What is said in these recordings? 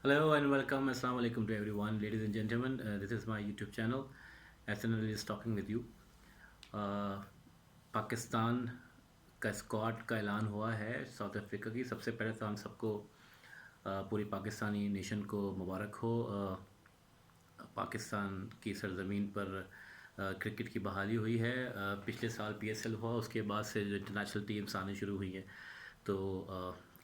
Hello and welcome. Assalamu alaikum to everyone, ladies and gentlemen. This is my YouTube channel. SNL is talking with you. Uh, Pakistan का squad का ऐलान हुआ है south Africa की। सबसे पहले तो हम सबको पूरी पाकिस्तानी नेशन को मुबारक हो। पाकिस्तान की सरज़मीन पर क्रिकेट की बहाली हुई है। पिछले साल PSL हुआ, उसके बाद से जो इंटरनेशनल टीम्स आने शुरू हुई हैं तो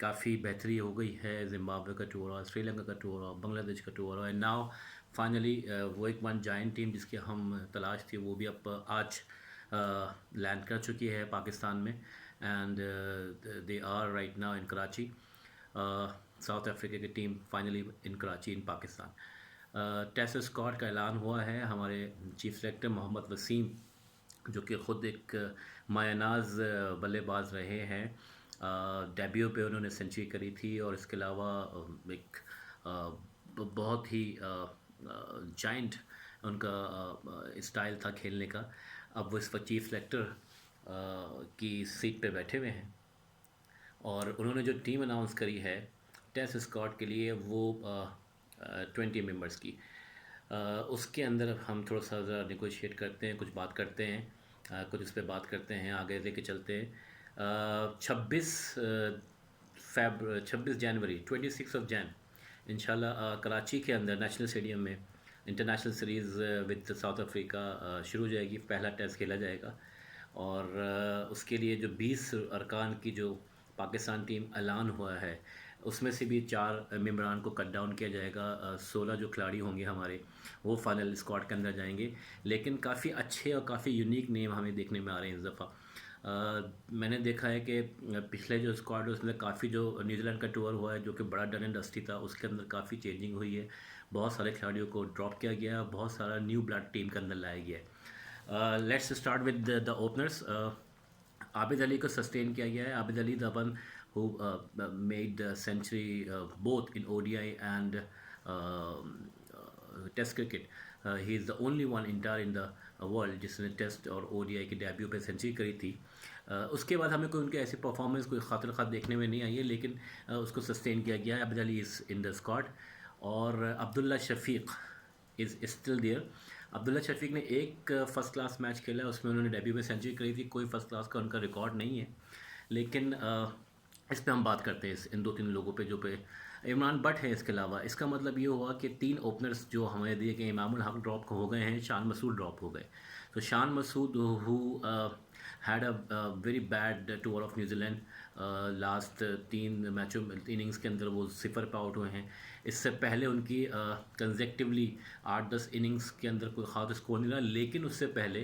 काफ़ी बेहतरी हो गई है। जिम्बाब्वे का टूर और श्रीलंका का टूर और बांग्लादेश का टूर और नाउ फाइनली वो एक वन जायंट टीम जिसकी हम तलाश थी वो भी अब आज लैंड कर चुकी है पाकिस्तान में। And they are right now in Karachi. South Africa की team finally in Karachi in Pakistan. Test squad का ऐलान हुआ है। हमारे चीफ सेलेक्टर मोहम्मद वसीम जो कि ख़ुद एक मायानाज बल्लेबाज रहे हैं, डेब्यू पे उन्होंने सेंचुरी करी थी और इसके अलावा एक बहुत ही जाइंट उनका स्टाइल था खेलने का। अब वो इस वक्त चीफ सेलेक्टर की सीट पे बैठे हुए हैं और उन्होंने जो टीम अनाउंस करी है टेस्ट स्क्वाड के लिए वो 20 मेंबर्स की। उसके अंदर हम थोड़ा सा ज़रा निगोशिएट करते हैं, कुछ बात करते हैं, कुछ इस पर बात करते हैं, आगे लेके चलते हैं। 26 जनवरी 26 इंशाल्लाह कराची के अंदर नेशनल स्टेडियम में international series with south Africa शुरू हो जाएगी। पहला टेस्ट खेला जाएगा और उसके लिए जो 20 अरकान की जो पाकिस्तान टीम ऐलान हुआ है उसमें से भी 4 मेम्बरान को कट डाउन किया जाएगा। 16 जो खिलाड़ी होंगे हमारे वो फाइनल स्क्वाड के अंदर जाएंगे। लेकिन काफ़ी अच्छे और काफ़ी यूनिक नेम हमें देखने में आ रहे हैं इस दफ़ा। मैंने देखा है कि पिछले जो स्क्वाड है उसमें काफ़ी जो न्यूजीलैंड का टूर हुआ है जो कि बड़ा डन एंड डस्टी था, उसके अंदर काफ़ी चेंजिंग हुई है। बहुत सारे खिलाड़ियों को ड्रॉप किया गया है, बहुत सारा न्यू ब्लड टीम के अंदर लाया गया है। Let's start with the openers. Abid Ali को सस्टेन किया गया है। Abid Ali the one who made the century both in ODI and Test cricket. He is the only one entire in the world जिसने टेस्ट और ODI के डेब्यू पे सेंचुरी करी थी। उसके बाद हमें कोई उनके ऐसी परफॉर्मेंस कोई खातिर खास देखने में नहीं आई है, लेकिन उसको सस्टेन किया गया है। Abid Ali is in the squad और Abdullah Shafique is still there. Abdullah Shafique ने एक फ़र्स्ट क्लास मैच खेला है, उसमें उन्होंने डेब्यू में सेंचुरी करी थी। कोई फ़र्स्ट क्लास का उनका रिकॉर्ड नहीं है, लेकिन इस पे हम बात करते हैं इन 2-3 लोगों पे जो पे इमरान बट है। इसके अलावा इसका मतलब ये हुआ कि 3 ओपनर्स जो हमें दिए गए, इमामुल हक ड्रॉप हो गए हैं, शान मसूद ड्रॉप हो गए। तो Shan Masood who had a very bad tour of New Zealand. Last 3 मैचों में इनिंग्स के अंदर वो 0 पे आउट हुए हैं। इससे पहले उनकी कंजेक्टिवली 8-10 इनिंग्स के अंदर कोई ख़ास स्कोर नहीं रहा, लेकिन उससे पहले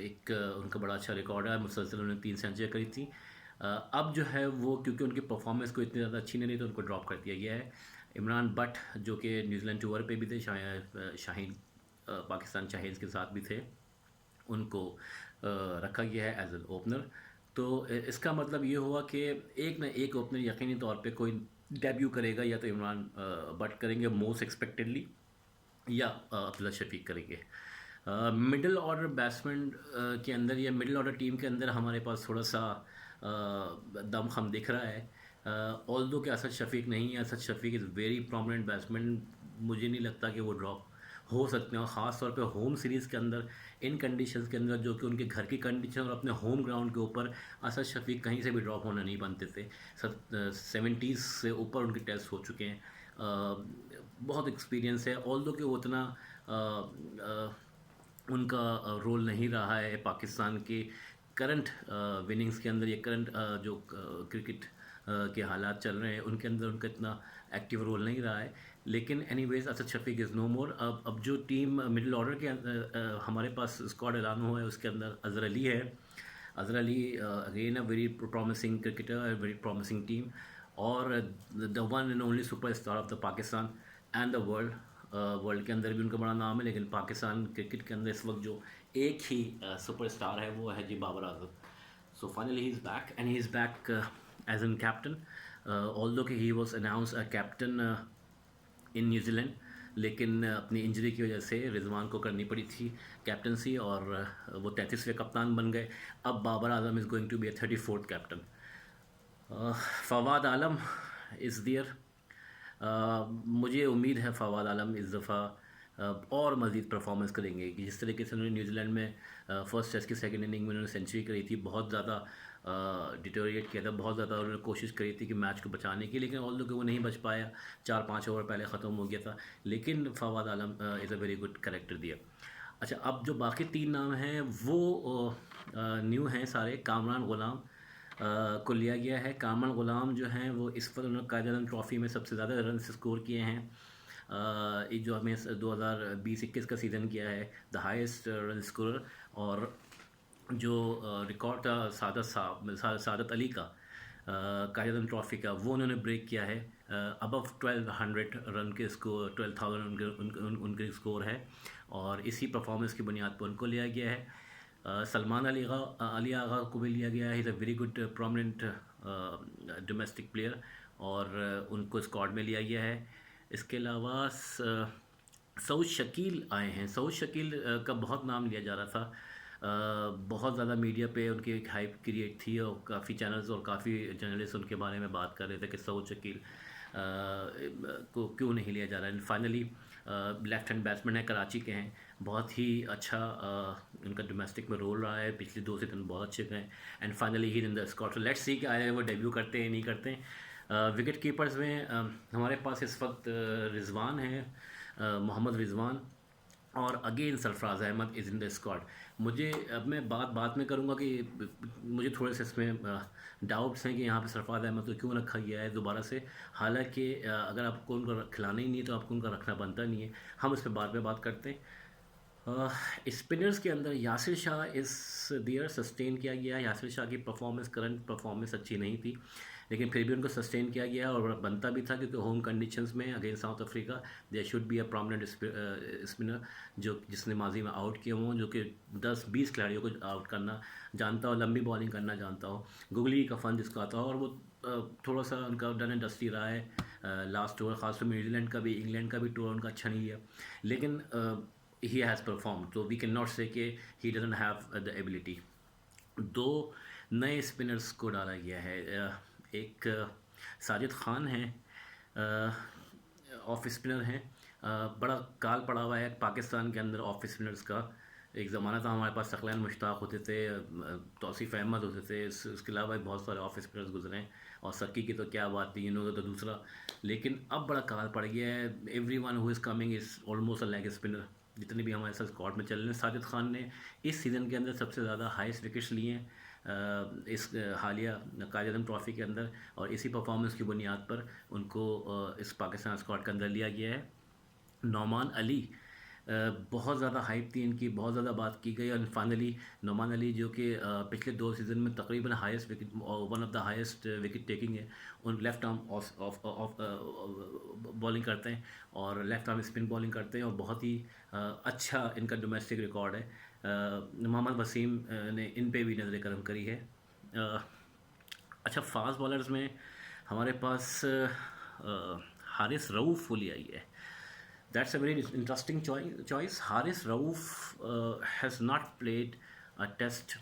एक उनका बड़ा अच्छा रिकॉर्ड है, मुसलसल उन्होंने 3 सेंचुरी करी थी। अब जो है वो क्योंकि उनकी परफॉर्मेंस को इतनी ज़्यादा अच्छी नहीं रही तो उनको ड्रॉप कर दिया गया है। इमरान बट जो कि न्यूजीलैंड टूर पे भी थे, शाहीन पाकिस्तान शाहीन्स के साथ भी थे, उनको रखा गया है एज एन ओपनर। तो इसका मतलब ये हुआ कि एक ना एक ओपनर यकीनी तौर पे कोई डेब्यू करेगा, या तो इमरान बट करेंगे मोस्ट एक्सपेक्टेडली, या अब्दुल्ला शफीक करेंगे। मिडिल ऑर्डर बैट्समैन के अंदर या मिडिल ऑर्डर टीम के अंदर हमारे पास थोड़ा सा दम खम दिख रहा है। ऑल दो कि असद शफीक नहीं है। Asad Shafiq is very prominent batsman. मुझे नहीं लगता कि वो ड्रॉप हो सकते हैं, और ख़ास तौर पे होम सीरीज़ के अंदर इन कंडीशंस के अंदर जो कि उनके घर की कंडीशन और अपने होम ग्राउंड के ऊपर असद शफीक कहीं से भी ड्रॉप होना नहीं बनते थे। 70s से ऊपर उनके टेस्ट हो चुके हैं। बहुत एक्सपीरियंस है, ऑल दो कि वो उतना उनका रोल नहीं रहा है पाकिस्तान के करंट विनिंग्स के अंदर, या करंट जो क्रिकेट के हालात चल रहे हैं उनके अंदर उनका इतना एक्टिव रोल नहीं रहा है। लेकिन anyways Asad Shafiq is no more. अब जो टीम मिडिल ऑर्डर के हमारे पास स्क्वाड ऐलान हुआ है उसके अंदर अज़हर अली है। Azhar Ali again a very promising cricketer, very promising team, और the one and only super star of the Pakistan and the world. World के अंदर भी उनका बड़ा नाम है, लेकिन पाकिस्तान क्रिकेट के अंदर इस वक्त जो एक ही सुपर स्टार है वो है जी Babar Azam. So finally he is back and he is back as an captain. Although कि he was announce a captain in New Zealand, लेकिन अपनी इंजरी की वजह से रिजवान को करनी पड़ी थी कैप्टनसी, और वो 33वें कप्तान बन गए। अब Babar Azam is going to be a 34th captain. Fawad Alam is there. मुझे उम्मीद है फ़वाद आलम इस दफ़ा और मज़ीद परफॉर्मेंस करेंगे कि जिस तरीके से उन्होंने न्यूजीलैंड में फ़र्स्ट टेस्ट की सेकंड इनिंग में उन्होंने सेंचुरी करी थी, बहुत ज़्यादा डिटोरिएट किया था, बहुत ज़्यादा उन्होंने कोशिश करी थी कि मैच को बचाने की, लेकिन ऑल कि वो नहीं बच पाया, 4-5 ओवर पहले ख़त्म हो गया था। लेकिन Fawad Alam is a very good character दिया। अच्छा, अब जो बाकी 3 नाम हैं वो न्यू हैं सारे। कामरान ग़ुलाम को लिया गया है। कामरान ग़ुलाम जो हैं वो इस वक्त उन्होंने कायद-ए-आज़म ट्रॉफ़ी में सबसे ज़्यादा रन्स स्कोर किए हैं। ये जो हमें 2020-21 का सीज़न किया है, द हाईएस्ट रन स्कोरर। और जो रिकॉर्ड था सादत अली का कायद-ए-आज़म ट्रॉफ़ी का, वो उन्होंने ब्रेक किया है। अबव 1200 रन के स्कोर, 12,000 उनके स्कोर है, और इसी परफॉर्मेंस की बुनियाद पर उनको लिया गया है। सलमान अली आगा को भी लिया गया है। He is a very good prominent domestic player, और उनको स्क्वाड में लिया गया है। इसके अलावा सऊद शकील आए हैं। सऊद शकील का बहुत नाम लिया जा रहा था। बहुत ज़्यादा मीडिया पे उनकी एक हाइप क्रिएट थी, और काफ़ी चैनल्स और काफ़ी जर्नलिस्ट उनके बारे में बात कर रहे थे कि सऊद शकील को क्यों नहीं लिया जा रहा है। फाइनली लेफ्ट हैंड बैट्समैन है, कराची के हैं, बहुत ही अच्छा उनका डोमेस्टिक में रोल रहा है, पिछले 2 सीज़न बहुत अच्छे गए, and finally he in the squad. So let's see कि आए वो डेब्यू करते हैं नहीं करते हैं। विकेट कीपर्स में हमारे पास इस वक्त रिजवान है, मोहम्मद रिजवान, और again Sarfaraz Ahmed is in the squad. मुझे अब मैं बात में करूँगा कि मुझे थोड़े से इसमें डाउट्स हैं कि यहाँ पे सरफराज अहमद को क्यों रखा गया है दोबारा से। हालांकि अगर आपको उनको खिलाना ही नहीं है तो आपको उनका रखना बनता नहीं है। हम इस पर बाद में बात करते हैं। स्पिनर्स के अंदर यासिर शाह इस दियर सस्टेन किया गया है। यासिर शाह की करंट परफॉर्मेंस अच्छी नहीं थी, लेकिन फिर भी उनको सस्टेन किया गया, और बनता भी था, क्योंकि होम कंडीशंस में against South Africa there should be a prominent spinner जिसने माजी में आउट किए हों, जो कि 10-20 खिलाड़ियों को आउट करना जानता हो, लंबी बॉलिंग करना जानता हो, गुगली का फन जिसको आता हो। और वो थोड़ा सा उनका डन एंड डस्टी रहा है लास्ट टूर, खासतौर में न्यूजीलैंड का भी, इंग्लैंड का भी टूर उनका अच्छा नहीं गया, लेकिन he has performed, so we cannot say कि he doesn't have the ability। 2 नए स्पिनर्स को डाला गया है। एक साजिद खान है, ऑफ स्पिनर हैं। बड़ा काल पड़ा हुआ है पाकिस्तान के अंदर ऑफ स्पिनर्स का। एक ज़माना था हमारे पास सकलैन मुश्ताक होते थे, तौसीफ़ अहमद होते थे, इसके अलावा बहुत सारे ऑफ स्पिनर्स गुजरे हैं, और सक्की की तो क्या बात थी, इन्होंने तो दूसरा। लेकिन अब बड़ा काल पड़ गया है। Everyone who is coming is almost a leg spinner. जितने भी हमारे साथ स्क्वाड में चल रहे हैं, साजिद खान ने इस सीज़न के अंदर सबसे ज़्यादा हाईएस्ट विकेट्स लिए हैं इस हालिया कायद-ए-आज़म ट्रॉफ़ी के अंदर, और इसी परफॉर्मेंस की बुनियाद पर उनको इस पाकिस्तान स्क्वाड के अंदर लिया गया है। नौमान अली, बहुत ज़्यादा हाइप थी इनकी, बहुत ज़्यादा बात की गई, और फाइनली नौमान अली जो कि पिछले 2 सीज़न में तकरीबन highest wicket, one of the highest wicket taking है। उन लेफ़्ट आर्म ऑफ बॉलिंग करते हैं, और लेफ़्ट आर्म स्पिन बॉलिंग करते हैं, और बहुत ही अच्छा इनका डोमेस्टिक रिकॉर्ड है। मोहम्मद वसीम ने इन पे भी नज़र करम करी है। अच्छा, फास्ट बॉलर्स में हमारे पास हारिस रऊफ़ को लिया गया है। That's a very interesting choice. Haris Rauf has not played a test.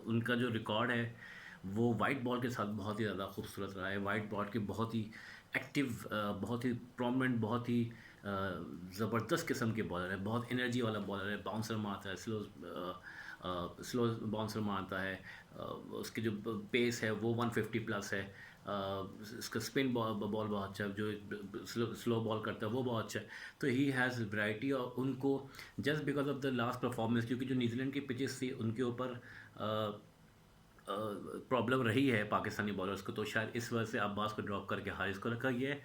उनका जो रिकॉर्ड है वो वाइट बॉल के साथ बहुत ही ज़्यादा खूबसूरत रहा है। वाइट बॉल के बहुत ही एक्टिव, बहुत ही प्रोमिनेंट, बहुत ही ज़बरदस्त किस्म के बॉलर है, बहुत एनर्जी वाला बॉलर है, बाउंसर मारता है, स्लो बाउंसर मारता है, उसकी जो पेस है वो 150 प्लस है, इसका स्पिन बॉल बहुत अच्छा है, जो स्लो बॉल करता है वो बहुत अच्छा है। तो ही हैज़ वैरायटी, और उनको just because of the last performance, क्योंकि जो न्यूजीलैंड की पिचेस थी उनके ऊपर प्रॉब्लम रही है पाकिस्तानी बॉलर्स को, तो शायद इस वजह से अब्बास को ड्रॉप करके हारिस को रखा गया है।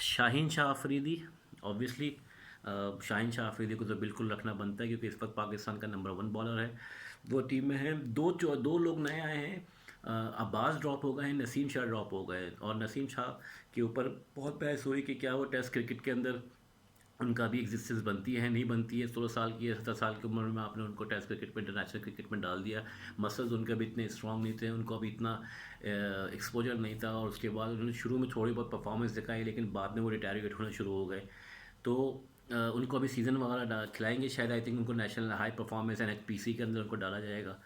शाहीन शाह अफरीदी, ऑब्वियसली शाहीन शाह अफरीदी को तो बिल्कुल रखना बनता है, क्योंकि इस वक्त पाकिस्तान का नंबर 1 बॉलर है, वो टीम में है। दो लोग नए आए हैं, अब्बास ड्रॉप हो गए हैं, नसीम शाह ड्रॉप हो गए, और नसीम शाह के ऊपर बहुत बहस हुई कि क्या वो टेस्ट क्रिकेट के अंदर उनका भी एग्जिस्टेंस बनती है नहीं बनती है। 16 साल की 17 साल की उम्र में आपने उनको टेस्ट क्रिकेट में, इंटरनेशनल क्रिकेट में डाल दिया। मसल्स उनके अभी इतने स्ट्रॉन्ग नहीं थे, उनको अभी इतना एक्सपोजर नहीं था, और उसके बाद उन्होंने शुरू में थोड़ी बहुत परफॉर्मेंस दिखाई, लेकिन बाद में वो रिटायरमेंट होना शुरू हो गए। तो उनको अभी सीज़न वगैरह खिलाएंगे शायद, आई थिंक उनको नेशनल हाई परफॉर्मेंस NHPC के अंदर उनको डाला जाएगा,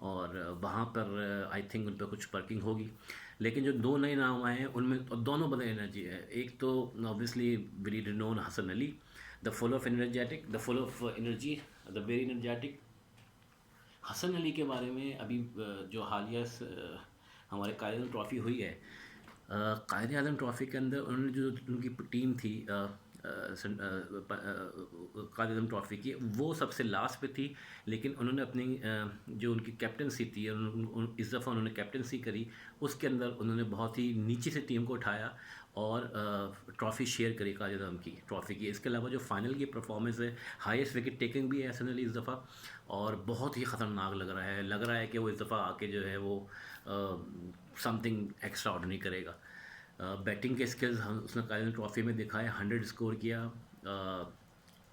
और वहाँ पर आई थिंक उन पर कुछ वर्किंग होगी। लेकिन जो दो नए नाम आए हैं उनमें दोनों बड़े एनर्जी है। एक तो obviously very renowned Hasan Ali, the full of energetic, the full of energy, the very energetic. Hasan Ali के बारे में अभी जो हालिया हमारे कायद ट्रॉफ़ी हुई है, कायद आज़म ट्रॉफ़ी के अंदर उन्होंने जो उनकी टीम थी कायद आज़म ट्रॉफ़ी की, वो सबसे लास्ट पे थी। लेकिन उन्होंने अपनी जो उनकी कैप्टनसी थी, इस दफ़ा उन्होंने कैप्टनसी करी, उसके अंदर उन्होंने बहुत ही नीचे से टीम को उठाया और ट्रॉफ़ी शेयर करी कायद आज़म की ट्रॉफ़ी की। इसके अलावा जो फाइनल की परफॉर्मेंस है, हाईएस्ट विकेट टेकिंग भी है हसन अली इस दफ़ा, और बहुत ही ख़तरनाक लग रहा है कि वो इस दफ़ा आके जो है वो समथिंग एक्स्ट्रा ऑर्डिनरी करेगा। बैटिंग के स्किल्स उसने कायद ट्रॉफ़ी में दिखाए, 100 स्कोर किया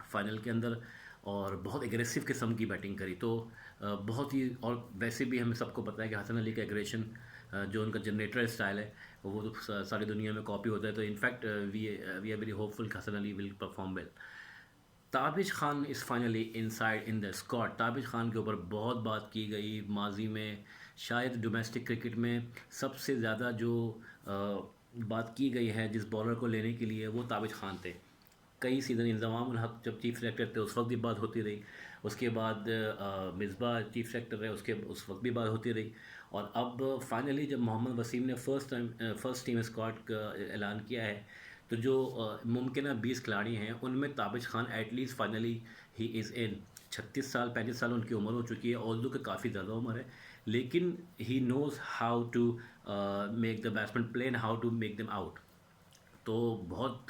फाइनल के अंदर, और बहुत एग्रेसिव किस्म की बैटिंग करी। तो बहुत ही, और वैसे भी हमें सबको पता है कि हसन अली का एग्रेशन, जो उनका जनरेटर स्टाइल है, वो तो सारी दुनिया में कॉपी होता है। तो in fact we are very hopeful Hasan Ali will perform well. Tabish Khan is finally inside in the squad. Tabish Khan के ऊपर बहुत बात की गई माजी में, शायद डोमेस्टिक क्रिकेट में सबसे ज़्यादा जो बात की गई है जिस बॉलर को लेने के लिए, वो ताबिश खान थे। कई सीज़न इंज़माम उल हक जब चीफ सेलेक्टर थे उस वक्त भी बात होती रही, उसके बाद मिसबाह चीफ सेलेक्टर रहे, उस वक्त भी बात होती रही, और अब फाइनली जब मोहम्मद वसीम ने फर्स्ट टीम स्क्वाड का ऐलान किया है, तो जो मुमकिन 20 खिलाड़ी हैं उनमें Tabish Khan at least finally he is in. 36 साल 35 साल उनकी उम्र हो चुकी है, ऑल्दो कि काफ़ी ज़्यादा उम्र है, लेकिन he knows how to make the batsman play and how to make them out. तो बहुत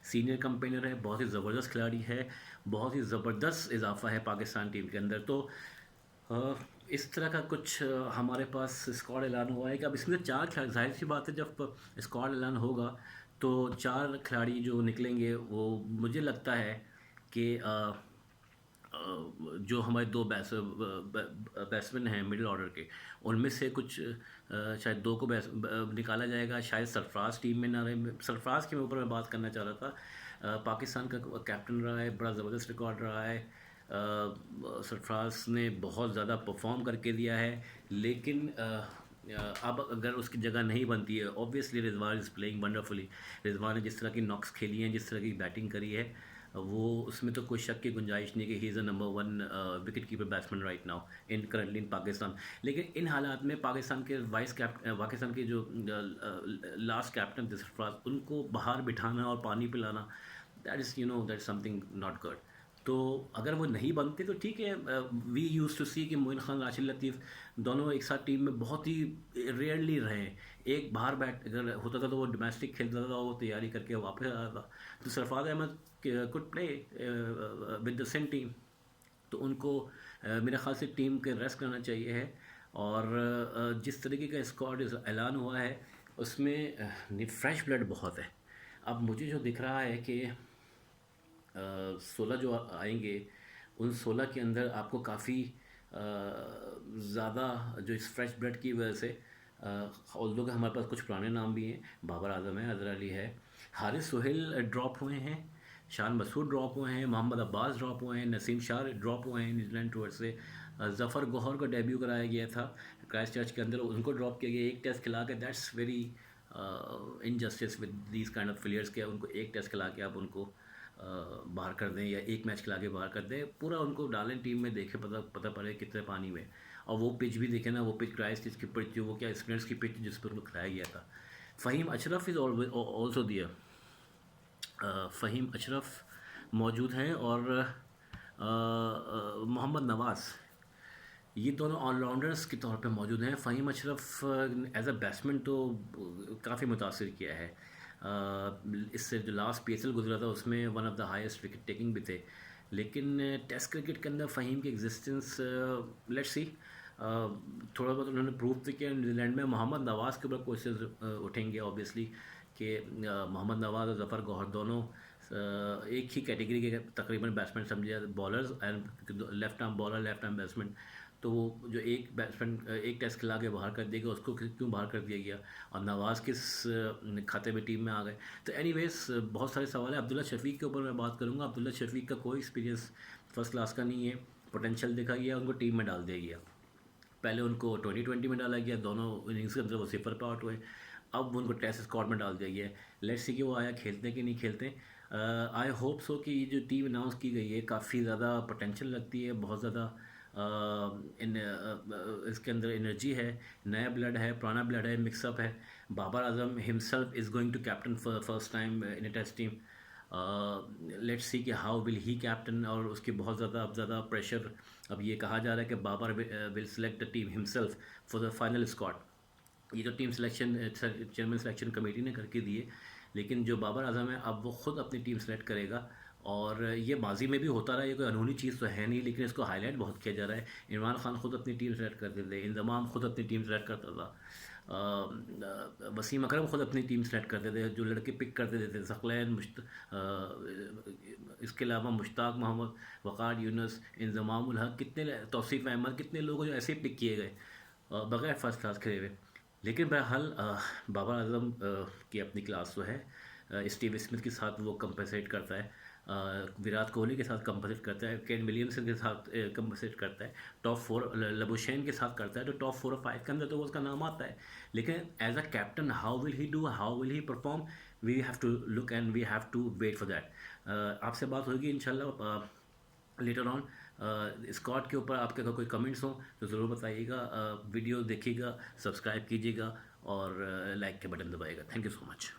सीनियर कंपेनर है, बहुत ही ज़बरदस्त खिलाड़ी है, बहुत ही ज़बरदस्त इजाफा है पाकिस्तान टीम के अंदर। तो इस तरह का कुछ हमारे पास स्क्वाड ऐलान हुआ है कि अब इसमें 4 खिलाड़ी, जाहिर सी बात है जब स्क्वाड ऐलान होगा तो 4 खिलाड़ी जो निकलेंगे, वो मुझे लगता है कि जो हमारे 2 बैट्समैन हैं मिडिल ऑर्डर के, उनमें से कुछ शायद 2 को निकाला जाएगा। शायद सरफराज टीम में ना रहे। सरफराज के ऊपर मैं बात करना चाह रहा था। पाकिस्तान का कैप्टन रहा है, बड़ा ज़बरदस्त रिकॉर्ड रहा है। सरफराज ने बहुत ज़्यादा परफॉर्म करके दिया है, लेकिन अब अगर उसकी जगह नहीं बनती है, obviously Rizwan is playing wonderfully. Rizwan ने जिस तरह की नॉक्स खेली हैं, जिस तरह की बैटिंग करी है, वो उसमें तो कोई शक की गुंजाइश नहीं कि he is a number 1 wicket keeper batsman right now currently in Pakistan. लेकिन इन हालात में पाकिस्तान के पाकिस्तान के जो लास्ट कैप्टन थे सरफराज, उनको बाहर बिठाना और पानी पिलाना, that is something not good. तो अगर वो नहीं बनते तो ठीक है। वी यूज़ टू सी कि मोइन खान, राशिद लतीफ़ दोनों एक साथ टीम में बहुत ही रेयरली रहे। एक बाहर बैट अगर होता था तो वो डोमेस्टिक खेलता था, वो तैयारी करके वापस आता था। तो Sarfaraz Ahmed could play with the same team, तो उनको मेरे ख्याल से टीम के रेस्ट करना चाहिए है। और जिस तरीके का स्क्वाड ऐलान हुआ है, उसमें फ्रेश ब्लड बहुत है। अब मुझे जो दिख रहा है कि 16 जो आएंगे, उन 16 के अंदर आपको काफ़ी ज़्यादा जो इस फ्रेश ब्लड की वजह से, ऑल्दो कि हमारे पास कुछ पुराने नाम भी हैं, बाबर आजम है, अजहर अली है, हारिस सोहेल ड्रॉप हुए हैं, शान मसूद ड्रॉप हुए हैं, मोहम्मद अब्बास ड्रॉप हुए हैं, नसीम शाह ड्रॉप हुए हैं न्यूजीलैंड टूर से, ज़फ़र गौहर को डेब्यू कराया गया था क्राइस्ट चर्च के अंदर, उनको ड्रॉप किया गया एक टेस्ट खिला के। That's very injustice with these kind of players के उनको एक टेस्ट खिला के आप उनको बाहर कर दें, या एक मैच खिला के बाहर कर दें। पूरा उनको डालें टीम में, देखें पता पड़े कितने पानी में। और वो पिच भी देखें ना, वो पिच क्राइस्ट चर्च की पिच, जो वो क्या स्पिनर्स की पिच जिस पर उनको खिलाया गया था। फ़हीम अशरफ इज़ ऑल्सो दियर, फ़हीम अशरफ मौजूद हैं, और मोहम्मद नवाज़, ये दोनों ऑलराउंडर्स के तौर पे मौजूद हैं। Faheem Ashraf as a batsman तो काफ़ी मुतासिर किया है। इससे जो लास्ट PSL गुजरा था उसमें one of the highest wicket taking भी थे। लेकिन टेस्ट क्रिकेट के अंदर फ़हीम की एग्जिस्टेंस, लेट्स सी, थोड़ा बहुत उन्होंने प्रूव तो किया न्यूजीलैंड में। मोहम्मद नवाज़ के ऊपर क्वेश्चन उठेंगे ऑब्वियसली कि मोहम्मद नवाज़ और ज़फ़र गौहर दोनों एक ही कैटेगरी के तकरीबन बैट्समैन समझे जाते, bowlers and left arm bowler, left arm batsman. तो वो जो एक बैट्समैन एक टेस्ट खिला के बाहर कर देगा, उसको क्यों बाहर कर दिया गया, और नवाज़ किस खाते में टीम में आ गए। तो एनीवेज बहुत सारे सवाल हैं। अब्दुल्ला शफीक के ऊपर मैं बात करूँगा। अब्दुल्ला शफीक का कोई एक्सपीरियंस फर्स्ट क्लास का नहीं है, पोटेंशियल देखा गया, उनको टीम में डाल दिया गया। पहले उनको 2020 में डाला गया, दोनों इनिंग्स के अंदर वो 0 पे आउट हुए। अब उनको टेस्ट स्क्वाड में डाल दिया गया है। लेट्स सी कि वो आया खेलते हैं कि नहीं खेलते। आई होप सो कि ये जो टीम अनाउंस की गई है काफ़ी ज़्यादा पोटेंशियल लगती है, बहुत ज़्यादा इसके अंदर एनर्जी है, नया ब्लड है, पुराना ब्लड है, मिक्सअप है। Babar Azam himself is going to captain for first time in a test team. Let's see कि हाउ विल ही कैप्टन, और उसके बहुत ज़्यादा अब ज़्यादा प्रेशर। अब ये कहा जा रहा है कि Babar will select the team himself for the final squad. ये जो team selection chairman selection committee ने करके दी है, लेकिन जो बाबर आजम है अब वो ख़ुद अपनी टीम सेलेक्ट करेगा। और ये माजी में भी होता रहा, ये कोई अनहोनी चीज़ तो है नहीं, लेकिन इसको हाईलाइट बहुत किया जा रहा है। इमरान खान खुद अपनी टीम सेलेक्ट करते थे, इंजमाम खुद अपनी टीम सेलेक्ट करता था, वसीम अकरम खुद अपनी टीम सेलेक्ट करते थे, जो लड़के पिक करते थे ज़क़लैन, इसके अलावा मुश्ताक मोहम्मद, वक़ार यूनुस, इंजमाम उल हक, कितने तौसीफ़ अहमद, कितने लोग जो ऐसे ही पिक किए गए बग़ैर फर्स्ट क्लास खेले हुए। लेकिन बहरहाल बाबर आजम की अपनी क्लास तो है। स्टीव स्मिथ के साथ वो कंपनसेट करता है, विराट कोहली के साथ कंपनसेट करता है, केन विलियमसन के साथ कंपनसेट करता है, टॉप 4 लबुशेन के साथ करता है, तो टॉप 4 और 5 के अंदर तो वो उसका नाम आता है। लेकिन as a captain how will he do, how will he perform, we have to look and we have to wait for that. आपसे बात होगी इंशाल्लाह लेटर ऑन। स्क्वाड के ऊपर आपके अगर कोई कमेंट्स हो तो ज़रूर बताइएगा। वीडियो देखिएगा, सब्सक्राइब कीजिएगा और लाइक के बटन दबाइएगा। Thank you so much.